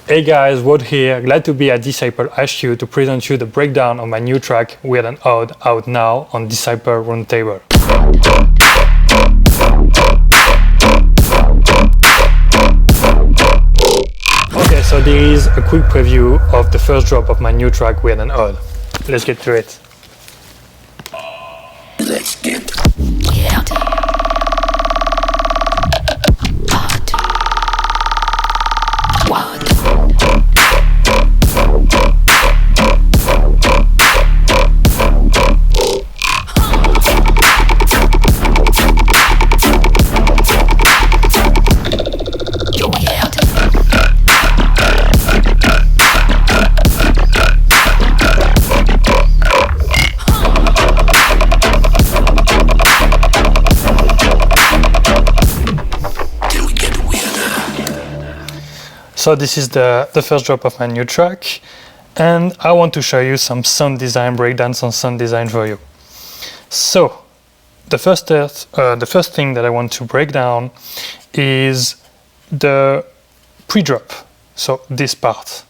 Hey guys, WODD here, glad to be at Disciple HQ to present you the breakdown of my new track Weird and Odd out now on Disciple Roundtable. Okay, so there is a quick preview of the first drop of my new track Weird and Odd. Let's get to it. Let's get weird. Odd. WODD. So this is the first drop of my new track, and I want to show you some sound design breakdowns on sound design for you. So the first thing that I want to break down is the pre-drop, so this part.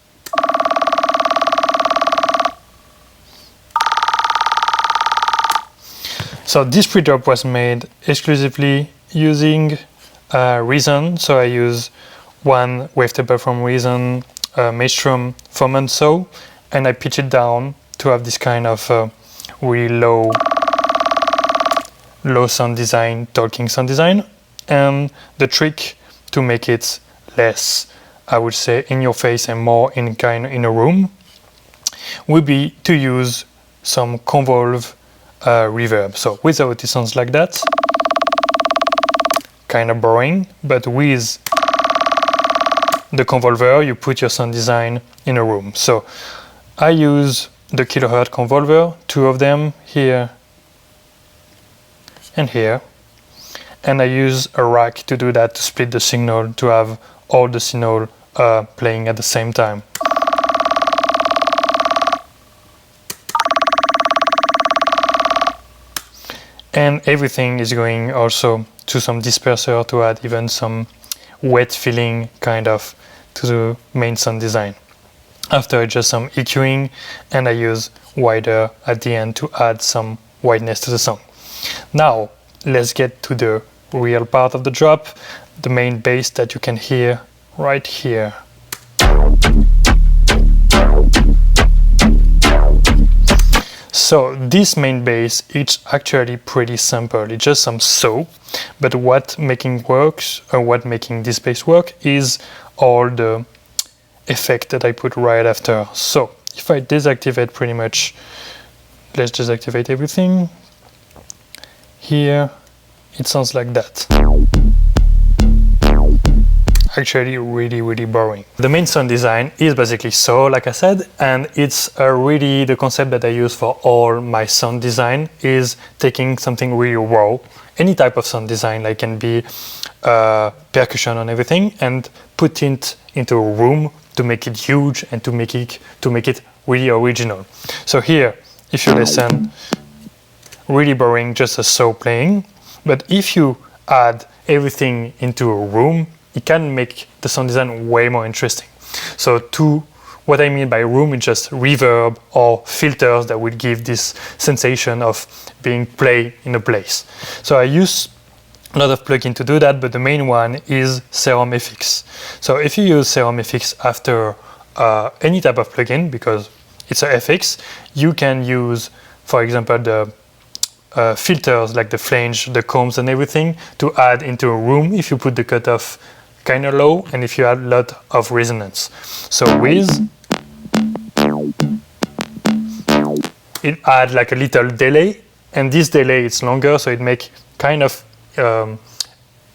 So this pre-drop was made exclusively using Reason, so I use one wavetable from Reason, Maelstrom from Unso, and I pitch it down to have this kind of really low sound design, talking sound design. And the trick to make it less, I would say, in your face and more in a room would be to use some convolve reverb. So without it sounds like that, kind of boring, but with the convolver, you put your sound design in a room. So I use the kilohertz convolver, two of them here and here, and I use a rack to do that, to split the signal, to have all the signal playing at the same time. And everything is going also to some disperser to add even some wet feeling kind of to the main sound design. After just some EQing, and I use wider at the end to add some wideness to the song. Now let's get to the real part of the drop, the main bass that you can hear right here. So this main bass is actually pretty simple. It's just some saw, but what making this bass work is all the effect that I put right after. So if I deactivate pretty much, let's deactivate everything. Here it sounds like that. Actually really boring. The main sound design is basically so, like I said, and it's really the concept that I use for all my sound design is taking something really raw, any type of sound design, like can be percussion and everything, and put it into a room to make it huge and to make it really original. So here, if you listen, really boring, just a saw playing, but if you add everything into a room, it can make the sound design way more interesting. So what I mean by room is just reverb or filters that would give this sensation of being played in a place. So I use a lot of plugins to do that, but the main one is Serum FX. So if you use Serum FX after any type of plugin, because it's a FX, you can use, for example, the filters like the flange, the combs and everything to add into a room if you put the cutoff kind of low and if you add a lot of resonance. So with it add like a little delay, and this delay is longer, so it make kind of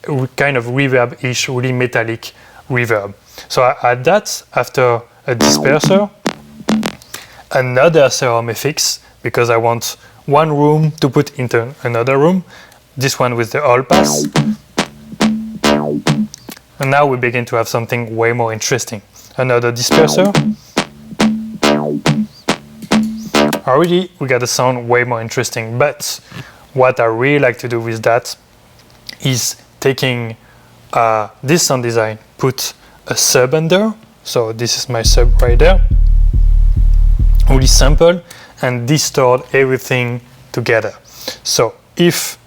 reverb-ish, really metallic reverb. So I add that after a disperser, another Serum FX, because I want one room to put into another room, this one with the all pass. And now we begin to have something way more interesting. Another disperser. Already we got a sound way more interesting, but what I really like to do with that is taking this sound design, put a sub under So this is my sub right there. Really simple, and this stored everything together. So if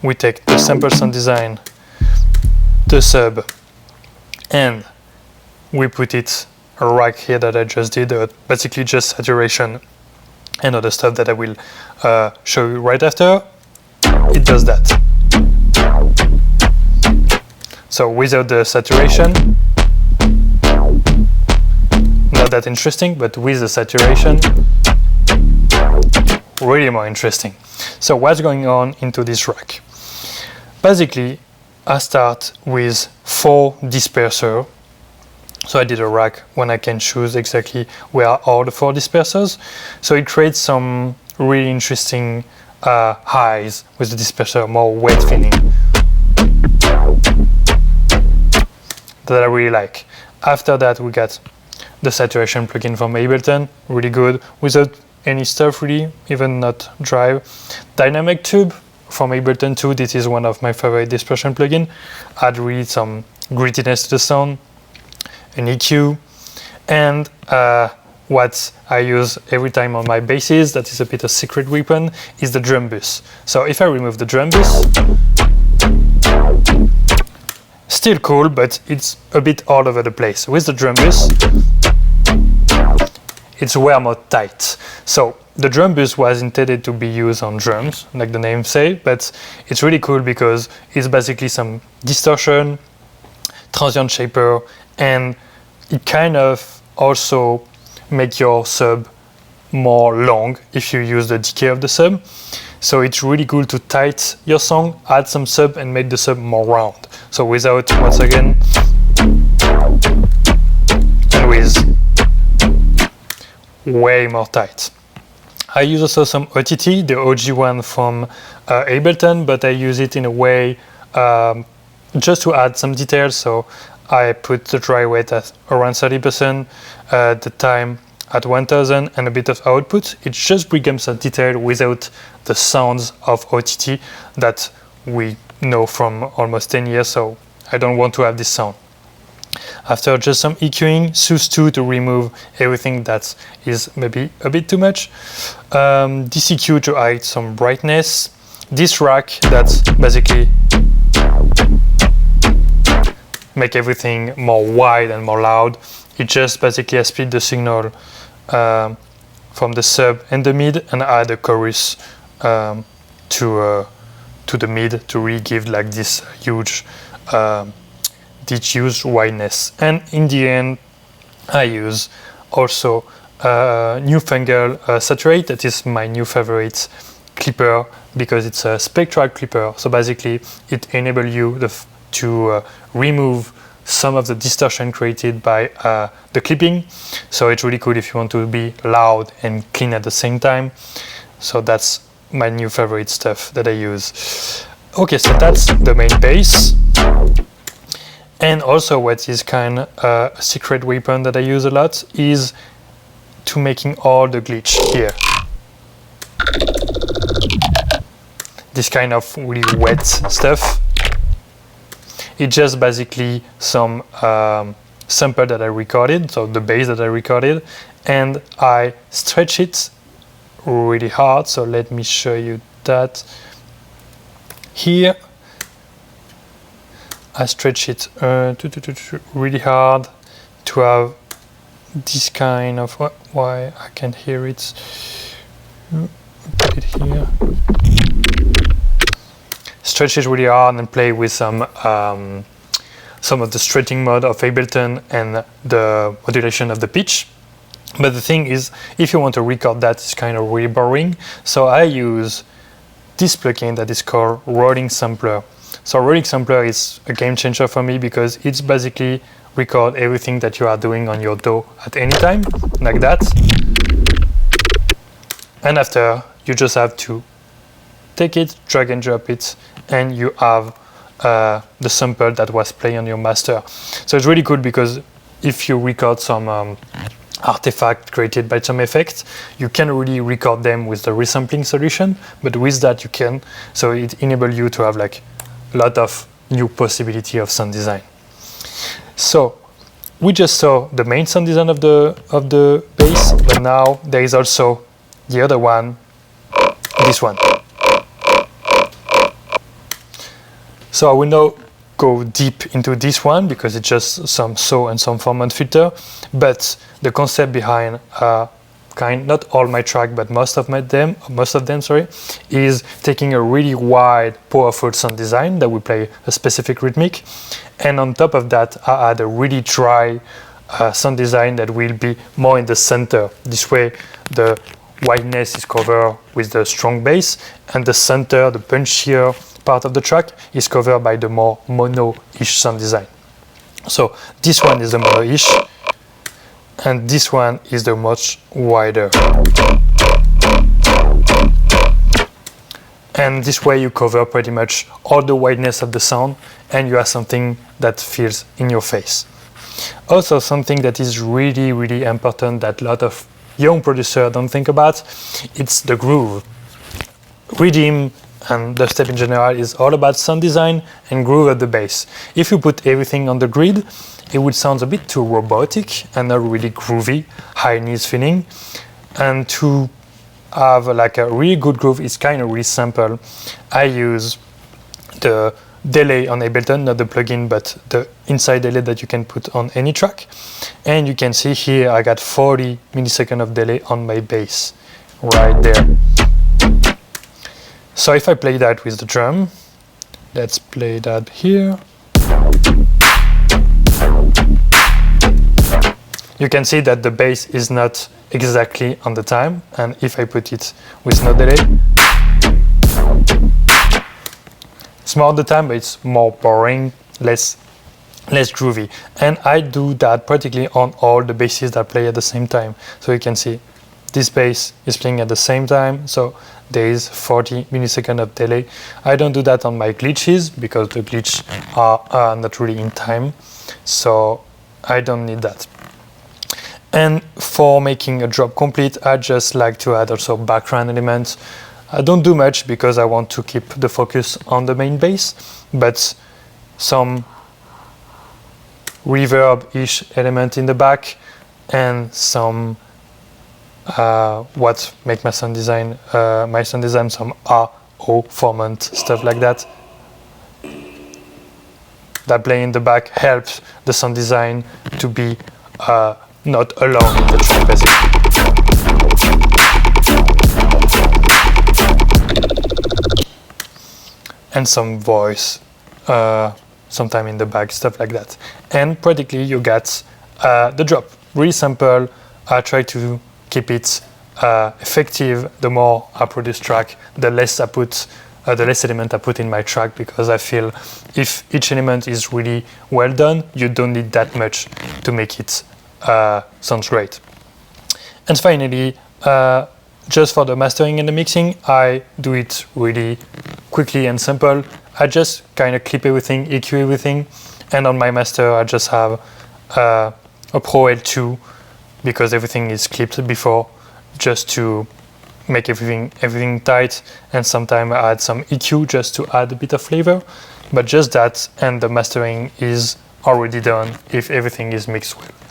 we take the sample sound design, the sub, and we put it a rack here that I just did, basically just saturation and other stuff that I will show you right after, it does that. So without the saturation, not that interesting, but with the saturation, really more interesting. So what's going on into this rack? Basically, I start with 4 dispersers. So I did a rack when I can choose exactly where are all the 4 dispersers. So it creates some really interesting highs with the disperser, more wet feeling that I really like. After that, we got the saturation plugin from Ableton, really good, without any stuff really, even not drive. Dynamic tube from Ableton too, this is one of my favorite dispersion plugin. Add really some grittiness to the sound, an EQ, and what I use every time on my basses, that is a bit of secret weapon, is the drum bus. So if I remove the drum bus, still cool, but it's a bit all over the place. With the drum bus, it's way more tight. So the drum bus was intended to be used on drums, like the name say, but it's really cool because it's basically some distortion, transient shaper, and it kind of also make your sub more long if you use the decay of the sub. So it's really cool to tighten your song, add some sub, and make the sub more round. So without, once again, and with way more tight. I use also some OTT, the OG one from Ableton, but I use it in a way just to add some details. So I put the dry weight at around 30%, the time at 1000, and a bit of output. It just brings some detail without the sounds of OTT that we know from almost 10 years, so I don't want to have this sound. After just some EQing, Sus 2 to remove everything that is maybe a bit too much, this EQ to add some brightness, this rack that's basically make everything more wide and more loud. It just basically I split the signal from the sub and the mid and add a chorus to the mid to really give like this huge diffuse wideness. And in the end, I use also Newfangled Saturate. That is my new favorite clipper because it's a spectral clipper. So basically, it enables you to remove some of the distortion created by the clipping. So it's really cool if you want to be loud and clean at the same time. So that's my new favorite stuff that I use. Okay, so that's the main bass. And also what is kind of a secret weapon that I use a lot is to making all the glitch here. This kind of really wet stuff. It's just basically some sample that I recorded, so the bass that I recorded, and I stretch it really hard. So let me show you that. Here I stretch it really hard to have this kind of, why I can hear it, put it here. Stretch it really hard and play with some of the stretching mode of Ableton and the modulation of the pitch. But the thing is, if you want to record that, it's kind of really boring. So I use this plugin that is called Rolling Sampler. So Rolling Sampler is a game changer for me because it's basically record everything that you are doing on your DAW at any time, like that. And after, you just have to take it, drag and drop it, and you have the sample that was playing on your master. So it's really cool because if you record some artifact created by some effect, you can really record them with the resampling solution, but with that you can, so it enables you to have like a lot of new possibility of sound design. So we just saw the main sound design of the bass, but now there is also the other one, this one. So I will now go deep into this one because it's just some saw and some formant filter, but the concept behind not all my track, but most of them, is taking a really wide, powerful sound design that will play a specific rhythmic, and on top of that, I add a really dry sound design that will be more in the center. This way, the wideness is covered with the strong bass, and the center, the punchier part of the track, is covered by the more mono-ish sound design. So this one is the mono-ish, and this one is the much wider. And this way you cover pretty much all the wideness of the sound, and you have something that feels in your face. Also, something that is really, really important that a lot of young producers don't think about, it's the groove. Rhythm and dubstep in general is all about sound design and groove at the bass. If you put everything on the grid, it would sound a bit too robotic and not really groovy, high knees feeling. And to have like a really good groove, it's kind of really simple. I use the delay on Ableton, not the plugin, but the inside delay that you can put on any track. And you can see here I got 40 milliseconds of delay on my bass, right there. So if I play that with the drum, let's play that here. You can see that the bass is not exactly on the time, and if I put it with no delay, it's more on the time, but it's more boring, less groovy. And I do that particularly on all the basses that play at the same time. So you can see this bass is playing at the same time, so there is 40 milliseconds of delay. I don't do that on my glitches because the glitches are not really in time, so I don't need that. And for making a drop complete, I just like to add also background elements. I don't do much because I want to keep the focus on the main bass, but some reverb-ish element in the back and some what make my sound design some O formant, stuff like that. That play in the back helps the sound design to be not alone in the track, basically. And some voice, sometime in the back, stuff like that. And practically you get the drop. Really simple. I try to keep it effective. The more I produce track, the less element I put in my track, because I feel if each element is really well done, you don't need that much to make it sound great. And finally, just for the mastering and the mixing, I do it really quickly and simple. I just kind of clip everything, EQ everything, and on my master I just have a Pro L2 because everything is clipped before, just to make everything tight, and sometimes I add some EQ just to add a bit of flavor, but just that, and the mastering is already done if everything is mixed well.